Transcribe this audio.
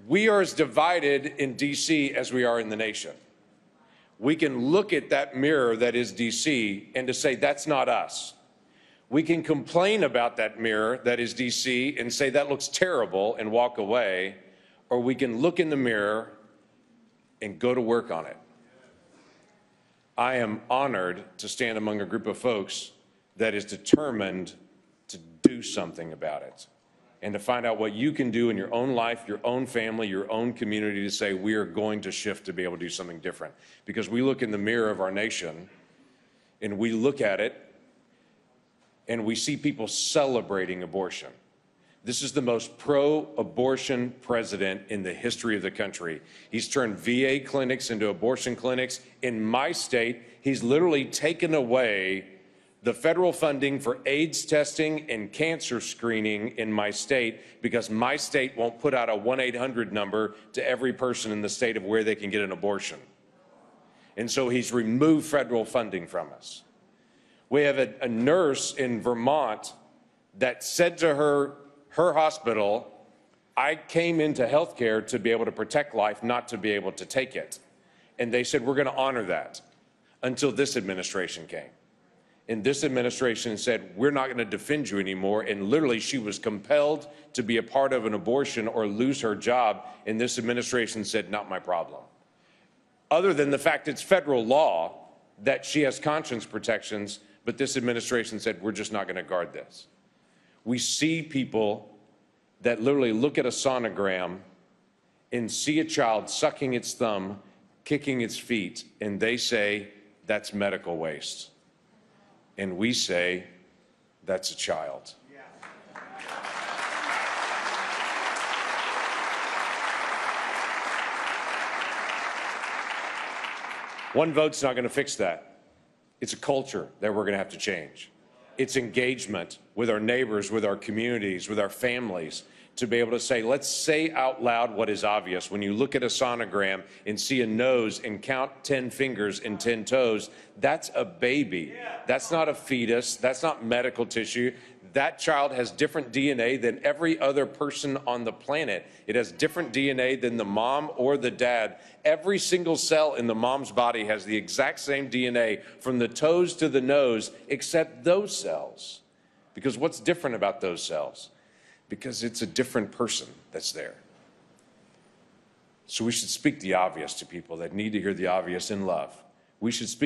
we are as divided in D.C. as we are in the nation. We can look at that mirror that is D.C. and to say, that's not us. We can complain about that mirror that is D.C. and say, that looks terrible, and walk away. Or we can look in the mirror and go to work on it. I am honored to stand among a group of folks that is determined to do something about it and to find out what you can do in your own life, your own family, your own community to say, we are going to shift to be able to do something different. Because we look in the mirror of our nation and we look at it and we see people celebrating abortion. This is the most pro-abortion president in the history of the country. He's turned VA clinics into abortion clinics. In my state, he's literally taken away the federal funding for AIDS testing and cancer screening in my state because my state won't put out a 1-800 number to every person in the state of where they can get an abortion. And so he's removed federal funding from us. We have a nurse in Vermont that said to her hospital, I came into healthcare to be able to protect life, not to be able to take it. And they said, we're going to honor that until this administration came. And this administration said, we're not going to defend you anymore. And literally, she was compelled to be a part of an abortion or lose her job. And this administration said, not my problem. Other than the fact it's federal law that she has conscience protections, but this administration said, we're just not going to guard this. We see people that literally look at a sonogram and see a child sucking its thumb, kicking its feet, and they say, that's medical waste. And we say, that's a child. One vote's not going to fix that. It's a culture that we're going to have to change. It's engagement with our neighbors, with our communities, with our families, to be able to say, let's say out loud what is obvious. When you look at a sonogram and see a nose and count 10 fingers and 10 toes, that's a baby. That's not a fetus. That's not medical tissue. That child has different DNA than every other person on the planet. It has different DNA than the mom or the dad. Every single cell in the mom's body has the exact same DNA from the toes to the nose, except those cells. Because what's different about those cells? Because it's a different person that's there. So we should speak the obvious to people that need to hear the obvious in love. We should speak